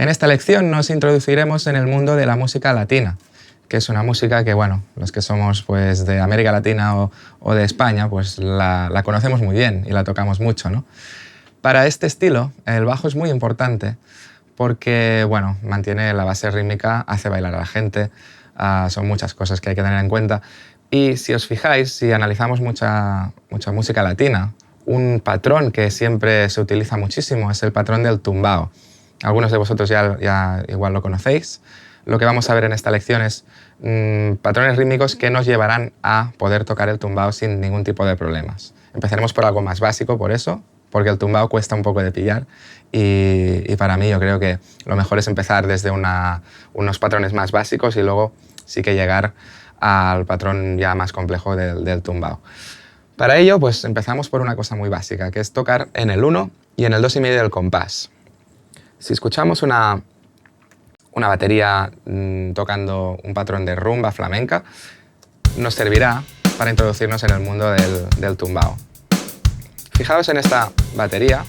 En esta lección nos introduciremos en el mundo de la música latina, que es una música que, bueno, los que somos pues, de América Latina o de España, pues la conocemos muy bien y la tocamos mucho, ¿no? Para este estilo, el bajo es muy importante porque, bueno, mantiene la base rítmica, hace bailar a la gente, son muchas cosas que hay que tener en cuenta. Y si os fijáis, si analizamos mucha música latina, un patrón que siempre se utiliza muchísimo es el patrón del tumbao. Algunos de vosotros ya igual lo conocéis. Lo que vamos a ver en esta lección es patrones rítmicos que nos llevarán a poder tocar el tumbao sin ningún tipo de problemas. Empezaremos por algo más básico, por eso, porque el tumbao cuesta un poco de pillar y para mí yo creo que lo mejor es empezar desde unos patrones más básicos y luego sí que llegar al patrón ya más complejo del tumbao. Para ello, pues empezamos por una cosa muy básica, que es tocar en el 1 y en el 2,5 del compás. Si escuchamos una batería tocando un patrón de rumba flamenca, nos servirá para introducirnos en el mundo del tumbao. Fijaos en esta batería,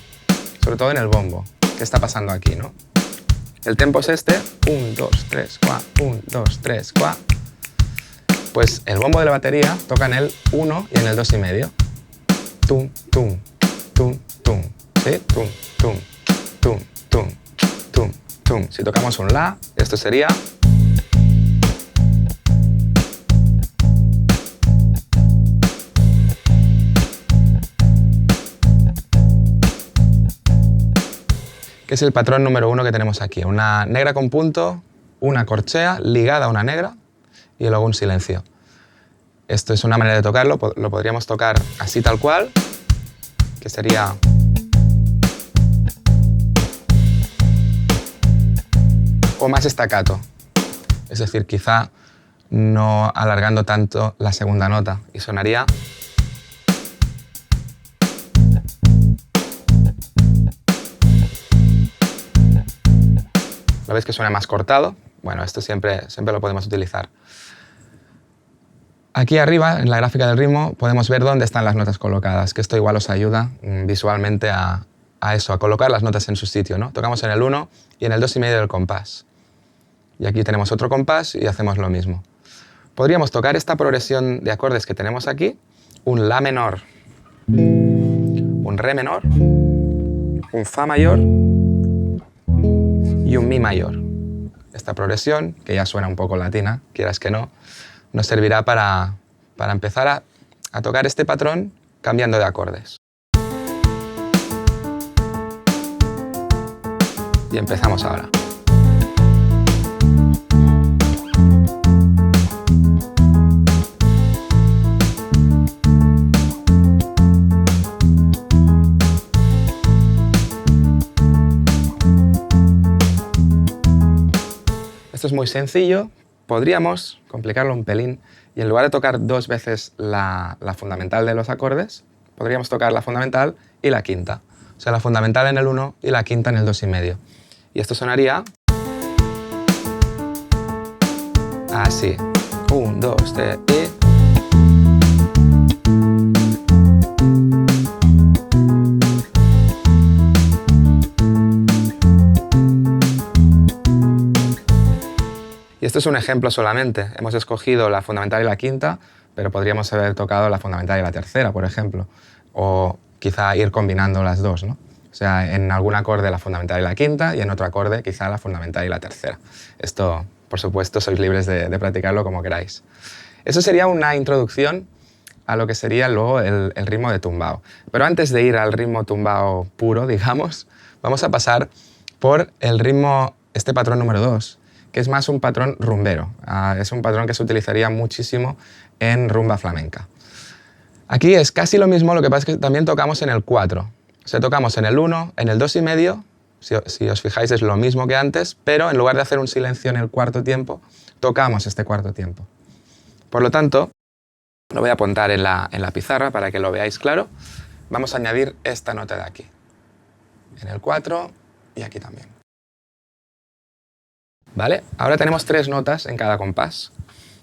sobre todo en el bombo. ¿Qué está pasando aquí, no? El tempo es este, 1, 2, 3, 4, 1, 2, 3, 4. Pues el bombo de la batería toca en el 1 y en el 2,5. Tum, tum, tum, tum. ¿Sí? Tum, tum, tum, tum, tum, tum. Si tocamos un la, esto sería... que es el patrón número 1 que tenemos aquí. Una negra con punto, una corchea ligada a una negra y luego un silencio. Esto es una manera de tocarlo, lo podríamos tocar así tal cual, que sería... o más staccato, es decir, quizá no alargando tanto la segunda nota y sonaría... ¿Lo veis que suena más cortado? Bueno, esto siempre lo podemos utilizar. Aquí arriba, en la gráfica del ritmo, podemos ver dónde están las notas colocadas, que esto igual os ayuda visualmente a colocar las notas en su sitio, ¿no? Tocamos en el 1 y en el 2,5 del compás. Y aquí tenemos otro compás y hacemos lo mismo. Podríamos tocar esta progresión de acordes que tenemos aquí, un la menor, un re menor, un fa mayor y un mi mayor. Esta progresión, que ya suena un poco latina, quieras que no, nos servirá para empezar a tocar este patrón cambiando de acordes. Y empezamos ahora. Esto es muy sencillo, podríamos complicarlo un pelín y en lugar de tocar 2 veces la fundamental de los acordes, podríamos tocar la fundamental y la quinta. O sea, la fundamental en el 1 y la quinta en el 2,5. Y esto sonaría así. 1, 2, 3 y... Y esto es un ejemplo solamente. Hemos escogido la fundamental y la quinta, pero podríamos haber tocado la fundamental y la tercera, por ejemplo. O quizá ir combinando las dos, ¿no? O sea, en algún acorde la fundamental y la quinta y en otro acorde quizá la fundamental y la tercera. Esto, por supuesto, sois libres de practicarlo como queráis. Eso sería una introducción a lo que sería luego el ritmo de tumbao. Pero antes de ir al ritmo tumbao puro, digamos, vamos a pasar por el ritmo, este patrón número 2, que es más un patrón rumbero. Es un patrón que se utilizaría muchísimo en rumba flamenca. Aquí es casi lo mismo, lo que pasa es que también tocamos en el 4. O sea, tocamos en el 1, en el 2,5, si os fijáis es lo mismo que antes, pero en lugar de hacer un silencio en el cuarto tiempo, tocamos este cuarto tiempo. Por lo tanto, lo voy a apuntar en la pizarra para que lo veáis claro. Vamos a añadir esta nota de aquí, en el 4 y aquí también. ¿Vale? Ahora tenemos 3 notas en cada compás.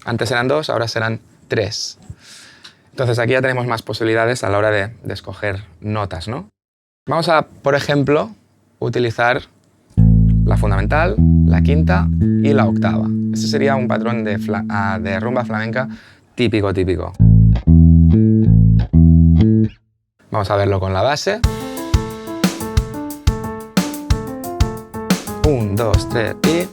Antes eran 2, ahora serán 3. Entonces aquí ya tenemos más posibilidades a la hora de escoger notas, ¿no? Vamos a, por ejemplo, utilizar la fundamental, la quinta y la octava. Este sería un patrón de rumba flamenca típico, típico. Vamos a verlo con la base. 1, 2, 3 y...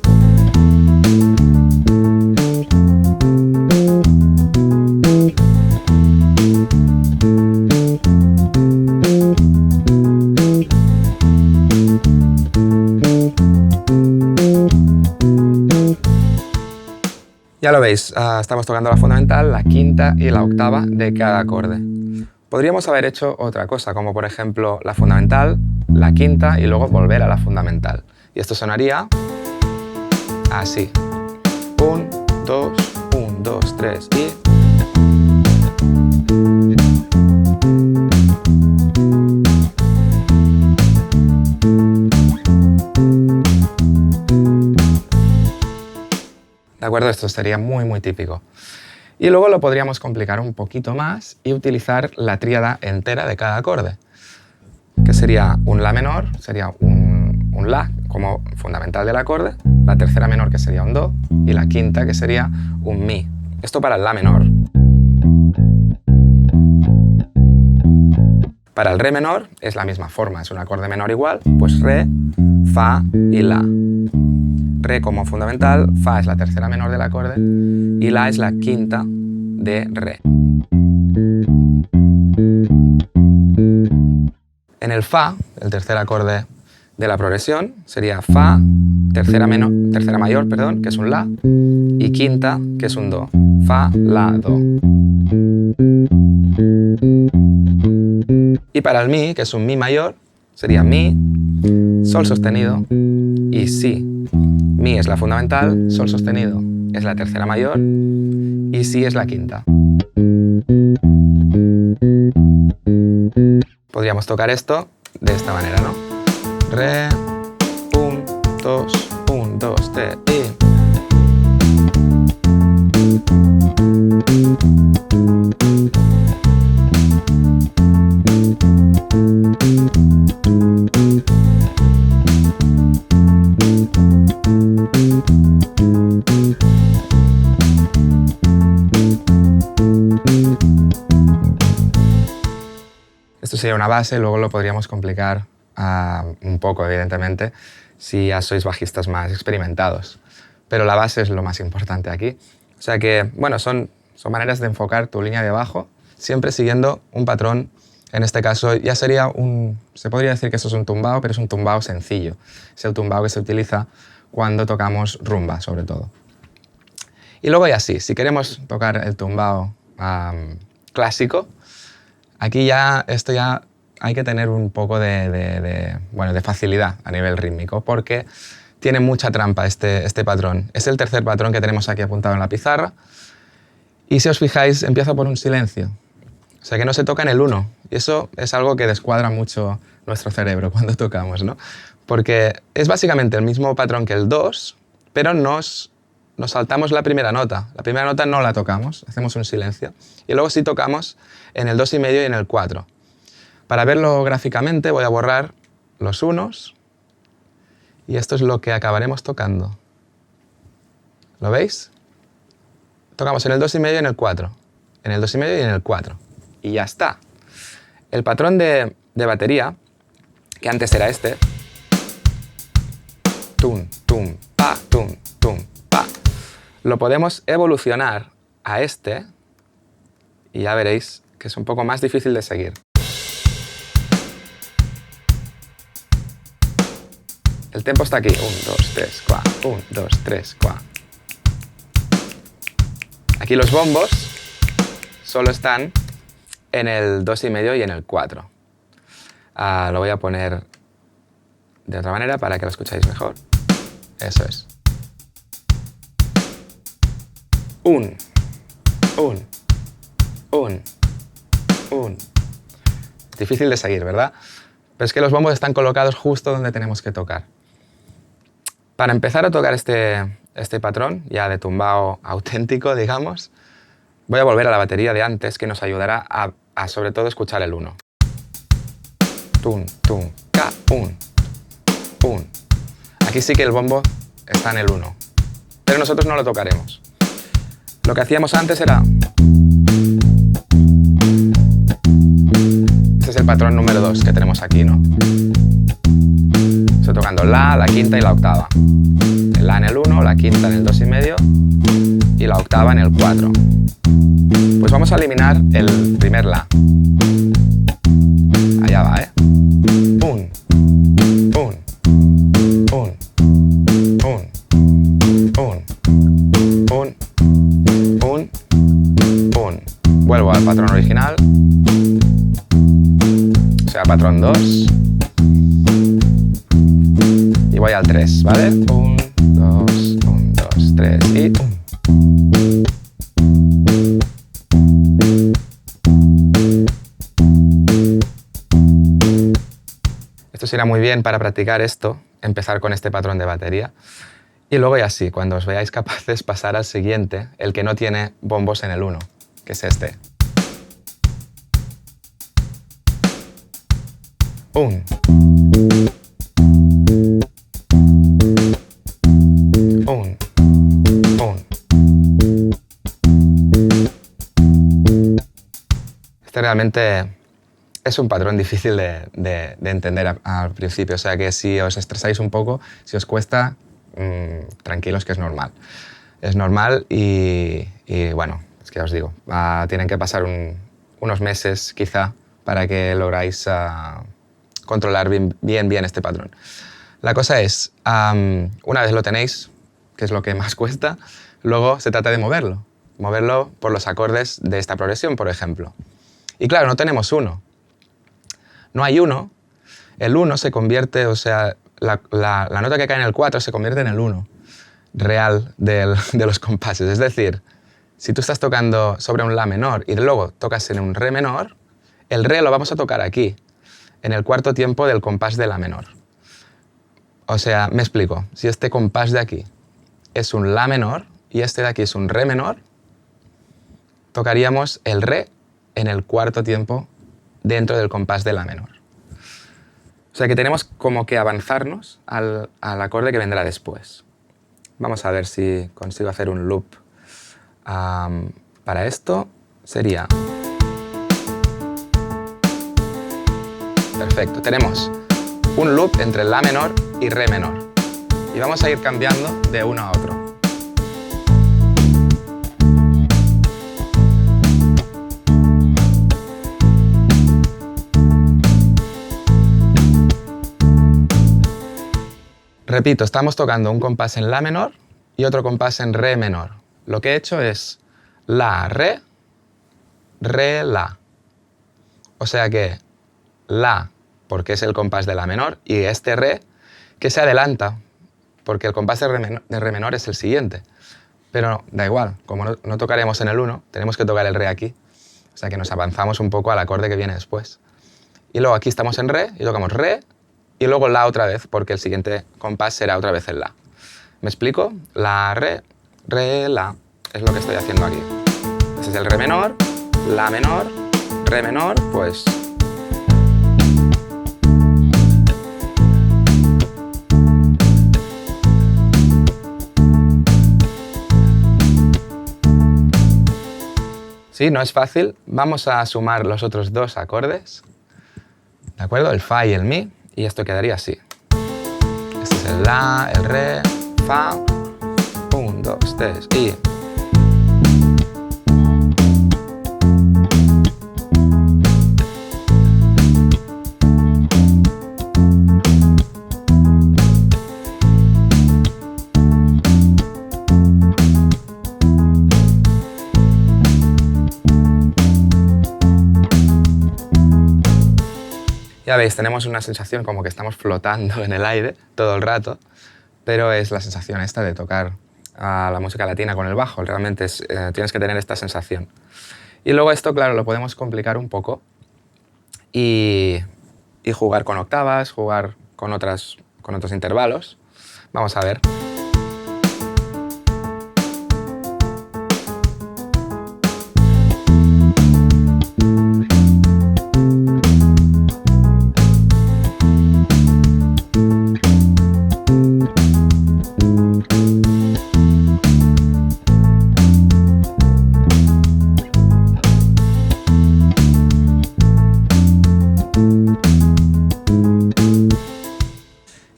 Ya lo veis, estamos tocando la fundamental, la quinta y la octava de cada acorde. Podríamos haber hecho otra cosa, como por ejemplo la fundamental, la quinta y luego volver a la fundamental. Y esto sonaría así. 1, 2, 1, 2, 3 y... ¿De acuerdo? Esto sería muy, muy típico. Y luego lo podríamos complicar un poquito más y utilizar la tríada entera de cada acorde, que sería un La menor, sería un La como fundamental del acorde, la tercera menor que sería un Do y la quinta que sería un Mi. Esto para el La menor. Para el Re menor es la misma forma, es un acorde menor igual, pues Re, Fa y La. Re como fundamental, Fa es la tercera menor del acorde y La es la quinta de Re. En el Fa, el tercer acorde de la progresión, sería Fa, tercera mayor, perdón, que es un La, y quinta, que es un Do. Fa, La, Do. Y para el Mi, que es un Mi mayor, sería Mi, Sol sostenido y Si. Mi es la fundamental, Sol sostenido es la tercera mayor y Si es la quinta. Podríamos tocar esto de esta manera, ¿no? Re, 1, 2, 1, 2, 3 y... Esto sería una base, luego lo podríamos complicar un poco, evidentemente, si ya sois bajistas más experimentados. Pero la base es lo más importante aquí. O sea que, bueno, son maneras de enfocar tu línea de bajo, siempre siguiendo un patrón. En este caso ya sería se podría decir que eso es un tumbao, pero es un tumbao sencillo. Es el tumbao que se utiliza cuando tocamos rumba, sobre todo. Y luego ya sí, si queremos tocar el tumbao clásico, aquí esto ya hay que tener un poco de facilidad a nivel rítmico, porque tiene mucha trampa este patrón. Es el tercer patrón que tenemos aquí apuntado en la pizarra. Y si os fijáis, empieza por un silencio. O sea que no se toca en el 1. Y eso es algo que descuadra mucho nuestro cerebro cuando tocamos, ¿no? Porque es básicamente el mismo patrón que el 2, pero nos saltamos la primera nota. La primera nota no la tocamos, hacemos un silencio. Y luego sí tocamos en el 2,5 y en el 4. Para verlo gráficamente voy a borrar los unos y esto es lo que acabaremos tocando. ¿Lo veis? Tocamos en el 2,5 y en el 4. En el 2,5 y en el 4. Y ya está. El patrón de batería, que antes era este, tum, tum, pa, tum, tum, pa, lo podemos evolucionar a este y ya veréis que es un poco más difícil de seguir. El tempo está aquí. 1, 2, 3, 4. 1, 2, 3, 4. Aquí los bombos solo están en el 2,5 y en el 4. Lo voy a poner de otra manera para que lo escuchéis mejor. Eso es. 1, 1, 1, 1. Difícil de seguir, ¿verdad? Pero es que los bombos están colocados justo donde tenemos que tocar. Para empezar a tocar este patrón, ya de tumbao auténtico, digamos, voy a volver a la batería de antes, que nos ayudará a sobre todo escuchar el 1. Tum, tum, ka, 1, 1. Aquí Aquí sí que el bombo está en el 1, pero nosotros no lo tocaremos. Lo que hacíamos antes era... Este es el patrón número 2 que tenemos aquí, ¿no? Estoy tocando la quinta y la octava. El la en el 1, la quinta en el 2,5 y la octava en el 4. Pues vamos a eliminar el primer la. Allá va, ¿eh? Un, un, un, un, un, un, un. Vuelvo al patrón original. O sea, patrón 2. Y voy al 3, ¿vale? 1, 2, 1, 2, 3 y 1. Esto os irá muy bien para practicar esto, empezar con este patrón de batería. Y luego ya sí, cuando os veáis capaces, pasar al siguiente, el que no tiene bombos en el 1, que es este. 1. 1. 1. Este realmente es un patrón difícil de entender al principio, o sea que si os estresáis un poco, si os cuesta, tranquilos que es normal. Es normal y bueno, es que os digo, tienen que pasar unos meses quizá para que lográis controlar bien este patrón. La cosa es, una vez lo tenéis, que es lo que más cuesta, luego se trata de moverlo por los acordes de esta progresión, por ejemplo. Y claro, no tenemos 1. No hay 1. El 1 se convierte, o sea, la nota que cae en el 4 se convierte en el 1 real de los compases. Es decir, si tú estás tocando sobre un la menor y luego tocas en un re menor, el re lo vamos a tocar aquí, en el cuarto tiempo del compás de la menor. O sea, me explico. Si este compás de aquí es un la menor y este de aquí es un re menor, tocaríamos el re en el cuarto tiempo dentro del compás de la menor. O sea que tenemos como que avanzarnos al acorde que vendrá después. Vamos a ver si consigo hacer un loop. Para esto sería... Perfecto, tenemos un loop entre la menor y re menor. Y vamos a ir cambiando de uno a otro. Repito, estamos tocando un compás en la menor y otro compás en re menor. Lo que he hecho es la, re, la. O sea que la, porque es el compás de la menor, y este re, que se adelanta, porque el compás de re menor es el siguiente. Pero da igual, como no tocaremos en el 1, tenemos que tocar el re aquí. O sea que nos avanzamos un poco al acorde que viene después. Y luego aquí estamos en re y tocamos re, y luego la otra vez, porque el siguiente compás será otra vez el la. ¿Me explico? La, re, la. Es lo que estoy haciendo aquí. Este es el re menor, la menor, re menor, pues... Sí, no es fácil. Vamos a sumar los otros dos acordes. ¿De acuerdo? El fa y el mi. Y esto quedaría así. Este es el la, el re, fa. 1, 2, 3 y... Ya veis, tenemos una sensación como que estamos flotando en el aire todo el rato, pero es la sensación esta de tocar a la música latina con el bajo. Realmente tienes que tener esta sensación. Y luego esto, claro, lo podemos complicar un poco y jugar con octavas, jugar con otros intervalos. Vamos a ver.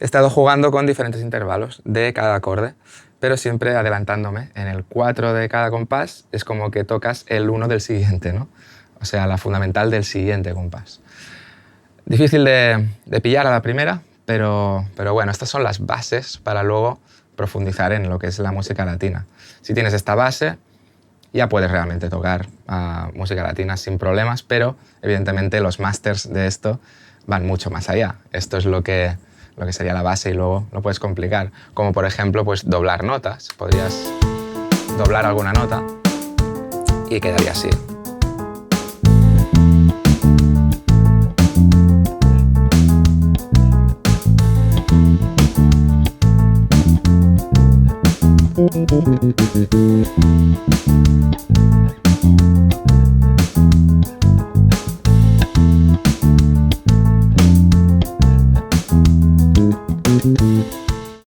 estado jugando con diferentes intervalos de cada acorde, pero siempre adelantándome. En el 4 de cada compás es como que tocas el 1 del siguiente, ¿no? O sea, la fundamental del siguiente compás. Difícil de pillar a la primera, pero bueno, estas son las bases para luego profundizar en lo que es la música latina. Si tienes esta base, ya puedes realmente tocar música latina sin problemas, pero evidentemente los másters de esto van mucho más allá. Esto es lo que sería la base y luego lo puedes complicar. Como por ejemplo, pues doblar notas. Podrías doblar alguna nota y quedaría así.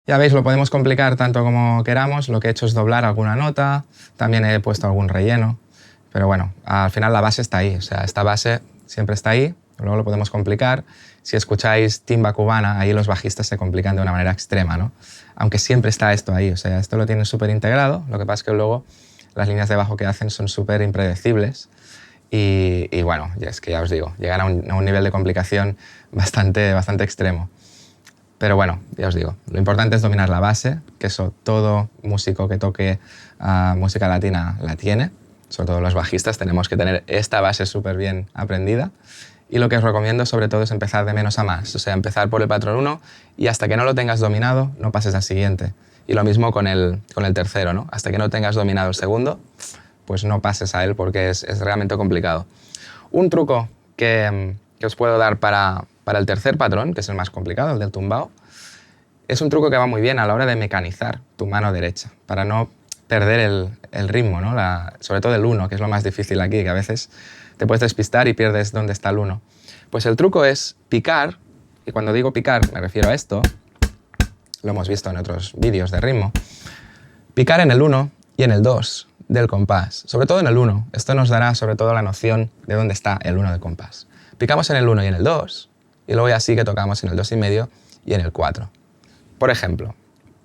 Ya veis, lo podemos complicar tanto como queramos. Lo que he hecho es doblar alguna nota, también he puesto algún relleno, pero bueno, al final la base está ahí, o sea, esta base siempre está ahí, luego lo podemos complicar. Si escucháis timba cubana, ahí los bajistas se complican de una manera extrema, ¿no? Aunque siempre está esto ahí, o sea, esto lo tienen súper integrado, lo que pasa es que luego las líneas de bajo que hacen son súper impredecibles y bueno, es que ya os digo, llegan a un nivel de complicación bastante extremo. Pero bueno, ya os digo, lo importante es dominar la base, que eso todo músico que toque música latina la tiene, sobre todo los bajistas tenemos que tener esta base súper bien aprendida. Y lo que os recomiendo sobre todo es empezar de menos a más, o sea, empezar por el patrón 1 y hasta que no lo tengas dominado, no pases al siguiente. Y lo mismo con el tercero, ¿no? Hasta que no tengas dominado el segundo, pues no pases a él porque es realmente complicado. Un truco que os puedo dar para el tercer patrón, que es el más complicado, el del tumbao, es un truco que va muy bien a la hora de mecanizar tu mano derecha, para no perder el ritmo, ¿no? Sobre todo el 1, que es lo más difícil aquí, que a veces te puedes despistar y pierdes dónde está el 1. Pues el truco es picar, y cuando digo picar me refiero a esto, lo hemos visto en otros vídeos de ritmo, picar en el 1 y en el 2 del compás, sobre todo en el 1. Esto nos dará sobre todo la noción de dónde está el 1 del compás. Picamos en el 1 y en el 2, y luego ya sí que tocamos en el 2,5 y en el 4. Por ejemplo,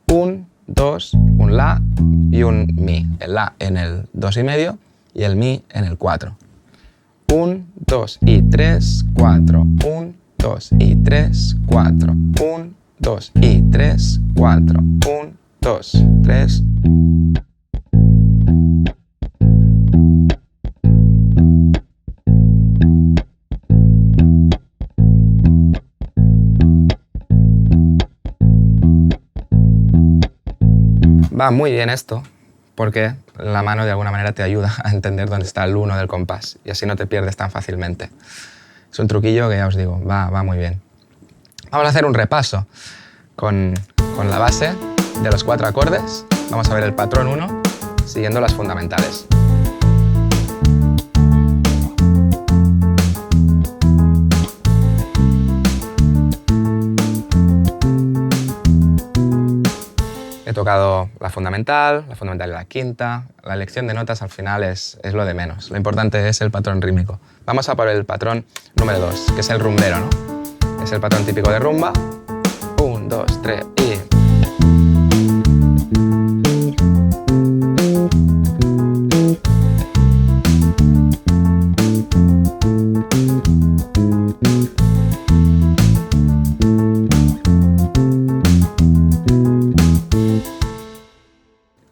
1, 2, un la y un mi. El la en el 2,5 y el mi en el 4. 1, 2 y 3, 4. 1, 2 y 3, 4. 1, 2 y 3, 4. 1, 2, 3. Va muy bien esto, porque la mano de alguna manera te ayuda a entender dónde está el 1 del compás y así no te pierdes tan fácilmente. Es un truquillo que ya os digo, va muy bien. Vamos a hacer un repaso con la base de los 4 acordes. Vamos a ver el patrón 1 siguiendo las fundamentales. He tocado la fundamental y la quinta. La elección de notas al final es lo de menos. Lo importante es el patrón rítmico. Vamos a por el patrón número 2, que es el rumbero, ¿no? Es el patrón típico de rumba. 1, 2, 3 y...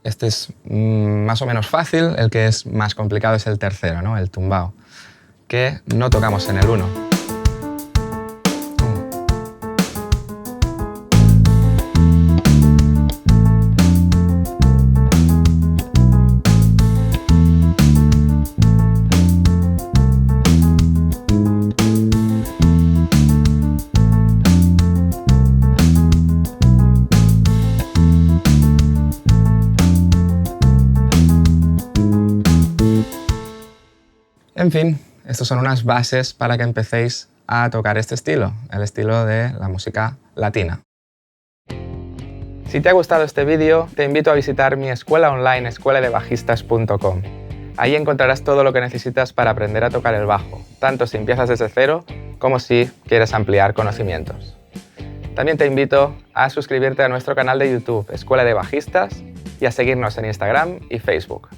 Este es más o menos fácil, el que es más complicado es el tercero, ¿no? El tumbao, que no tocamos en el 1. En fin, estas son unas bases para que empecéis a tocar este estilo, el estilo de la música latina. Si te ha gustado este vídeo, te invito a visitar mi escuela online escueladebajistas.com. Ahí encontrarás todo lo que necesitas para aprender a tocar el bajo, tanto si empiezas desde cero como si quieres ampliar conocimientos. También te invito a suscribirte a nuestro canal de YouTube, Escuela de Bajistas, y a seguirnos en Instagram y Facebook.